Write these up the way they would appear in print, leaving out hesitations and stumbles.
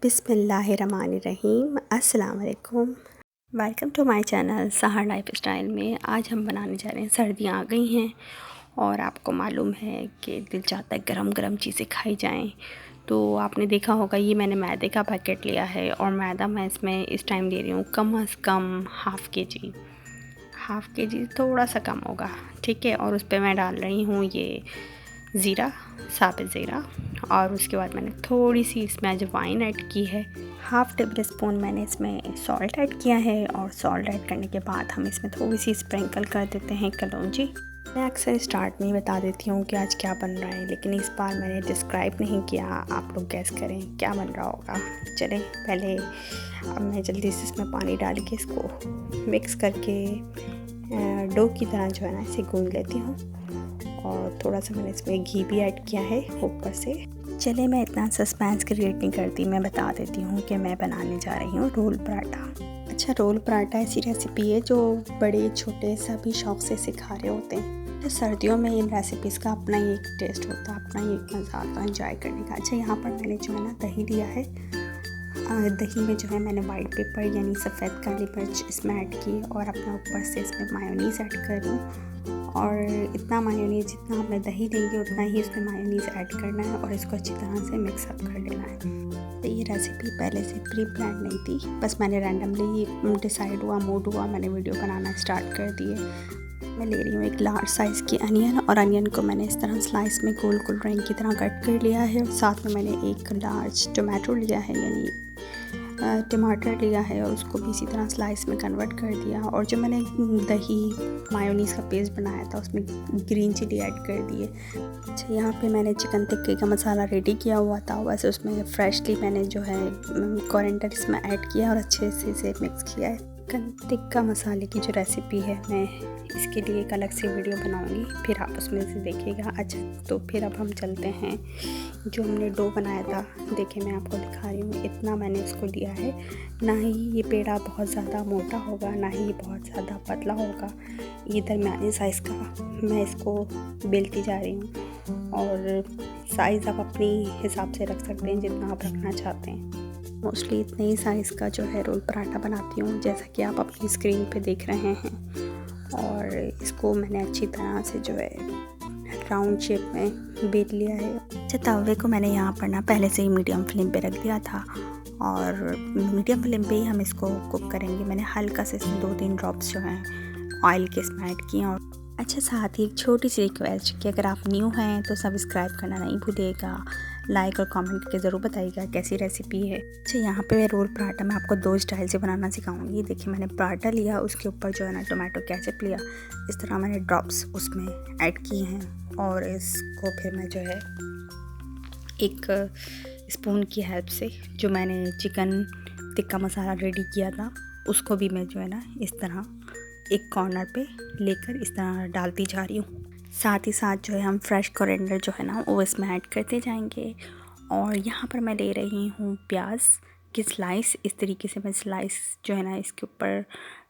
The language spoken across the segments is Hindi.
बिस्मिल्लाहिर्रहमानिर्रहीम। अस्सलाम वालेकुम। Welcome to my channel Sahar life style में आज हम बनाने जा रहे हैं। सर्दियाँ आ गई हैं और आपको मालूम है कि दिल चाहता है गरम गरम चीज़ें खाई जाएं। तो आपने देखा होगा ये मैंने मैदे का पैकेट लिया है और मैदा मैं इसमें इस टाइम ले रही हूँ कम से कम हाफ़ के जी थोड़ा सा कम होगा, ठीक है। और उस पर मैं डाल रही हूँ ये ज़ीरा, साबित ज़ीरा, और उसके बाद मैंने थोड़ी सी इसमें अजवाइन ऐड की है। हाफ़ टेबल स्पून मैंने इसमें सॉल्ट ऐड किया है और सॉल्ट ऐड करने के बाद हम इसमें थोड़ी सी स्प्रिंकल कर देते हैं कलौंजी। मैं अक्सर स्टार्ट में ही बता देती हूँ कि आज क्या बन रहा है, लेकिन इस बार मैंने डिस्क्राइब नहीं किया। आप लोग गैस करें क्या बन रहा होगा। चलें पहले अब मैं जल्दी से इसमें पानी डाल के इसको मिक्स करके डो की तरह जो है ना इसे गूंद लेती हूँ। और थोड़ा सा मैंने इसमें घी भी ऐड किया है ऊपर से। चले मैं इतना सस्पेंस क्रिएट नहीं करती, मैं बता देती हूँ कि मैं बनाने जा रही हूँ रोल पराठा। अच्छा, रोल पराठा ऐसी रेसिपी है जो बड़े छोटे सभी शौक़ से सिखा रहे होते हैं। तो सर्दियों में इन रेसिपीज़ का अपना ही एक टेस्ट होता है, अपना ही एक मज़ा आता है एंजॉय करने का। अच्छा, यहाँ पर मैंने जो है ना दही लिया है। दही में जो है मैंने वाइट पेपर यानी सफ़ेद काली मिर्च इसमें ऐड की और अपने ऊपर से इसमें मायोनीज़ ऐड कर दूँ। और इतना मायोनीज़ जितना आपने दही देंगे उतना ही इसमें मायोनीज़ ऐड करना है और इसको अच्छी तरह से मिक्सअप कर लेना है। तो ये रेसिपी पहले से प्री प्लान नहीं थी, बस मैंने रैंडमली डिसाइड हुआ, मूड हुआ, मैंने वीडियो बनाना स्टार्ट कर दिए। मैं ले रही हूँ एक लार्ज साइज़ की अनियन और अनियन को मैंने इस तरह स्लाइस में गोल गोल रिंग की तरह कट कर लिया है। और साथ में मैंने एक लार्ज टमाटो लिया है यानी टमाटर लिया है और उसको भी इसी तरह स्लाइस में कन्वर्ट कर दिया। और जो मैंने दही मायोनीज़ का पेस्ट बनाया था उसमें ग्रीन चिली ऐड कर दिए। अच्छा, यहाँ पे मैंने चिकन टिक्के का मसाला रेडी किया हुआ था, वैसे उसमें फ्रेशली मैंने जो है कोरिएंडर इसमें ऐड किया और अच्छे से इसे मिक्स किया है। चिकन टिक्का मसाले की जो रेसिपी है मैं इसके लिए एक अलग से वीडियो बनाऊंगी, फिर आप उसमें से देखिएगा। अच्छा, तो फिर अब हम चलते हैं। जो हमने डो बनाया था, देखिए मैं आपको दिखा रही हूँ, इतना मैंने इसको लिया है। ना ही ये पेड़ा बहुत ज़्यादा मोटा होगा, ना ही ये बहुत ज़्यादा पतला होगा, ये दरमियानी साइज़ का मैं इसको बेलती जा रही हूँ। और साइज़ आप अपनी हिसाब से रख सकते हैं जितना आप रखना चाहते हैं। मोस्टली इतने ही साइज़ का जो है रोल पराठा बनाती हूँ, जैसा कि आप अपनी स्क्रीन पे देख रहे हैं। और इसको मैंने अच्छी तरह से जो है राउंड शेप में बेल लिया है। अच्छा, तवे को मैंने यहाँ पर ना पहले से ही मीडियम फ्लेम पे रख दिया था और मीडियम फ्लेम पे ही हम इसको कुक करेंगे। मैंने हल्का से इसमें 2-3 ड्रॉप्स जो हैं ऑयल के इसमें ऐड किए। और अच्छा, साथ ही एक छोटी सी रिक्वेस्ट कि अगर आप न्यू हैं तो सब्सक्राइब करना नहीं भूलिएगा, लाइक और कमेंट करके ज़रूर बताइएगा कैसी रेसिपी है। अच्छा, यहाँ पे रोल पराठा मैं आपको 2 स्टाइल से बनाना सिखाऊंगी। देखिए मैंने पराठा लिया, उसके ऊपर जो है ना टोमेटो केचप लिया, इस तरह मैंने ड्रॉप्स उसमें ऐड किए हैं और इसको फिर मैं जो है एक स्पून की हेल्प से जो मैंने चिकन टिक्का मसाला रेडी किया था उसको भी मैं जो है ना इस तरह एक कॉर्नर पे लेकर इस तरह डालती जा रही हूँ। साथ ही साथ जो है हम फ्रेश कोरिएंडर जो है ना वो इसमें ऐड करते जाएंगे। और यहाँ पर मैं ले रही हूँ प्याज की स्लाइस, इस तरीके से मैं स्लाइस जो है ना इसके ऊपर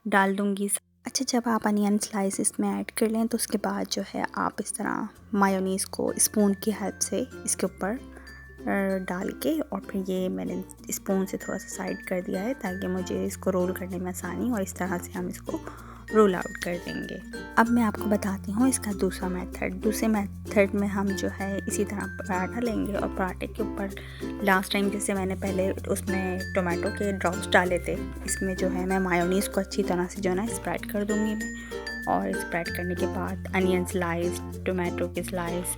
डाल दूँगी। अच्छा, जब आप अनियन स्लाइस इसमें ऐड कर लें तो उसके बाद जो है आप इस तरह मायोनीज़ को स्पून की हेल्प से इसके ऊपर डाल के और फिर ये मैंने स्पून से थोड़ा सा साइड कर दिया है ताकि मुझे इसको रोल करने में आसानी, और इस तरह से हम इसको रोल आउट कर देंगे। अब मैं आपको बताती हूँ इसका दूसरा मेथड। दूसरे मेथड में हम जो है इसी तरह पराठा लेंगे और पराठे के ऊपर लास्ट टाइम जैसे मैंने पहले उसमें टोमेटो के ड्रॉप्स डाले थे, इसमें जो है मैं मायोनीज़ को अच्छी तरह से जो है ना स्प्रेड कर दूँगी मैं। और स्प्रेड करने के बाद अनियन स्लाइस, टोमेटो की स्लाइस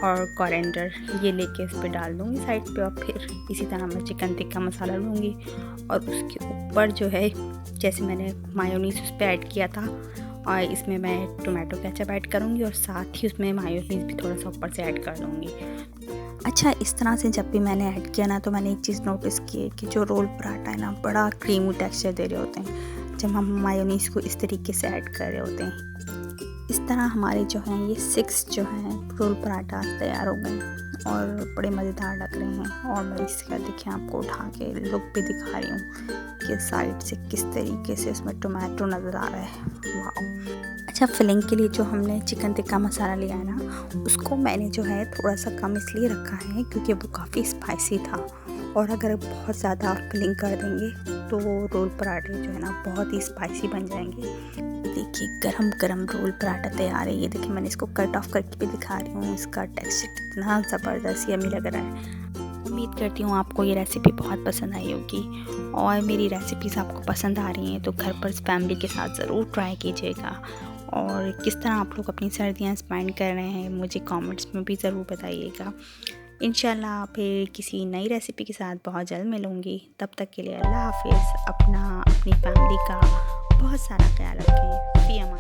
और कोरिएंडर ये लेके इस पर डाल दूँगी साइड पे। और फिर इसी तरह मैं चिकन टिक्का मसाला लूँगी और उसके ऊपर जो है जैसे मैंने मायोनीज़ उस पर ऐड किया था और इसमें मैं टोमेटो केचप ऐड करूँगी और साथ ही उसमें मायोनीज़ भी थोड़ा सा ऊपर से ऐड कर दूँगी। अच्छा, इस तरह से जब भी मैंने ऐड किया ना तो मैंने एक चीज़ नोटिस की है कि जो रोल पराठा है ना बड़ा क्रीमी टेक्सचर दे रहे होते हैं जब हम मायोनीज़ को इस तरीके से ऐड कर रहे होते हैं। इस तरह हमारे जो हैं ये 6 जो हैं रोल पराठा तैयार हो गए और बड़े मज़ेदार लग रहे हैं। और मैं इसका देखिए आपको उठा के लुक भी दिखा रही हूँ कि साइड से किस तरीके से इसमें टोमेटो नज़र आ रहा है। वाह। अच्छा, फिलिंग के लिए जो हमने चिकन टिक्का मसाला लिया है ना उसको मैंने जो है थोड़ा सा कम इसलिए रखा है क्योंकि वो काफ़ी स्पाइसी था और अगर बहुत ज़्यादा फिलिंग कर देंगे तो रोल पराठे जो है ना बहुत ही स्पाइसी बन जाएंगे। देखिए गरम गरम रोल पराठा तैयार है। ये देखिए मैंने इसको कट ऑफ करके भी दिखा रही हूँ। इसका टेक्सचर कितना ज़बरदस्त यम्मी लग रहा है। उम्मीद करती हूँ आपको ये रेसिपी बहुत पसंद आई होगी और मेरी रेसिपीज़ आपको पसंद आ रही हैं तो घर पर फैमिली के साथ ज़रूर ट्राई कीजिएगा। और किस तरह आप लोग अपनी सर्दियाँ स्पेंड कर रहे हैं मुझे कमेंट्स में भी ज़रूर बताइएगा। इंशाल्लाह फिर किसी नई रेसिपी के साथ बहुत जल्द मिलूँगी। तब तक के लिए अल्लाह हाफ़िज़। अपनी फैमिली का बहुत सारा ख्याल रखें।